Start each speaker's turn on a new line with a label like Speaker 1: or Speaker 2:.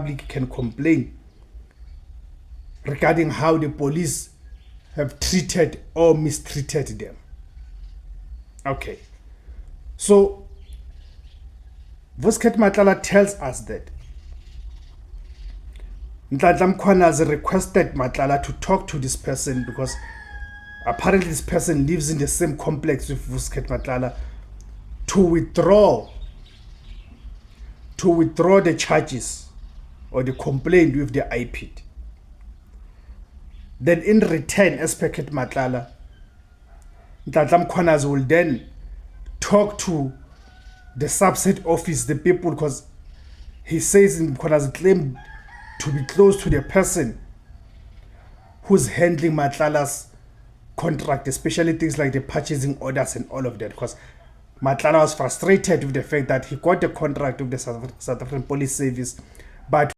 Speaker 1: public can complain regarding how the police have treated or mistreated them. Okay, so Vusikheti Matlala tells us that Nhlanhla Mkhwanazi requested Matlala to talk to this person because apparently this person lives in the same complex with Vusikheti Matlala to withdraw the charges or the complaint with the IPID. Then in return, as per Kheti Matlala, Nhlanhla Mkhwanazi will then talk to the subset office, the people, because he says in Mkhwanazi claimed to be close to the person who's handling Matlala's contract, especially things like the purchasing orders and all of that, because Matlala was frustrated with the fact that he got a contract with the South African Police Service, but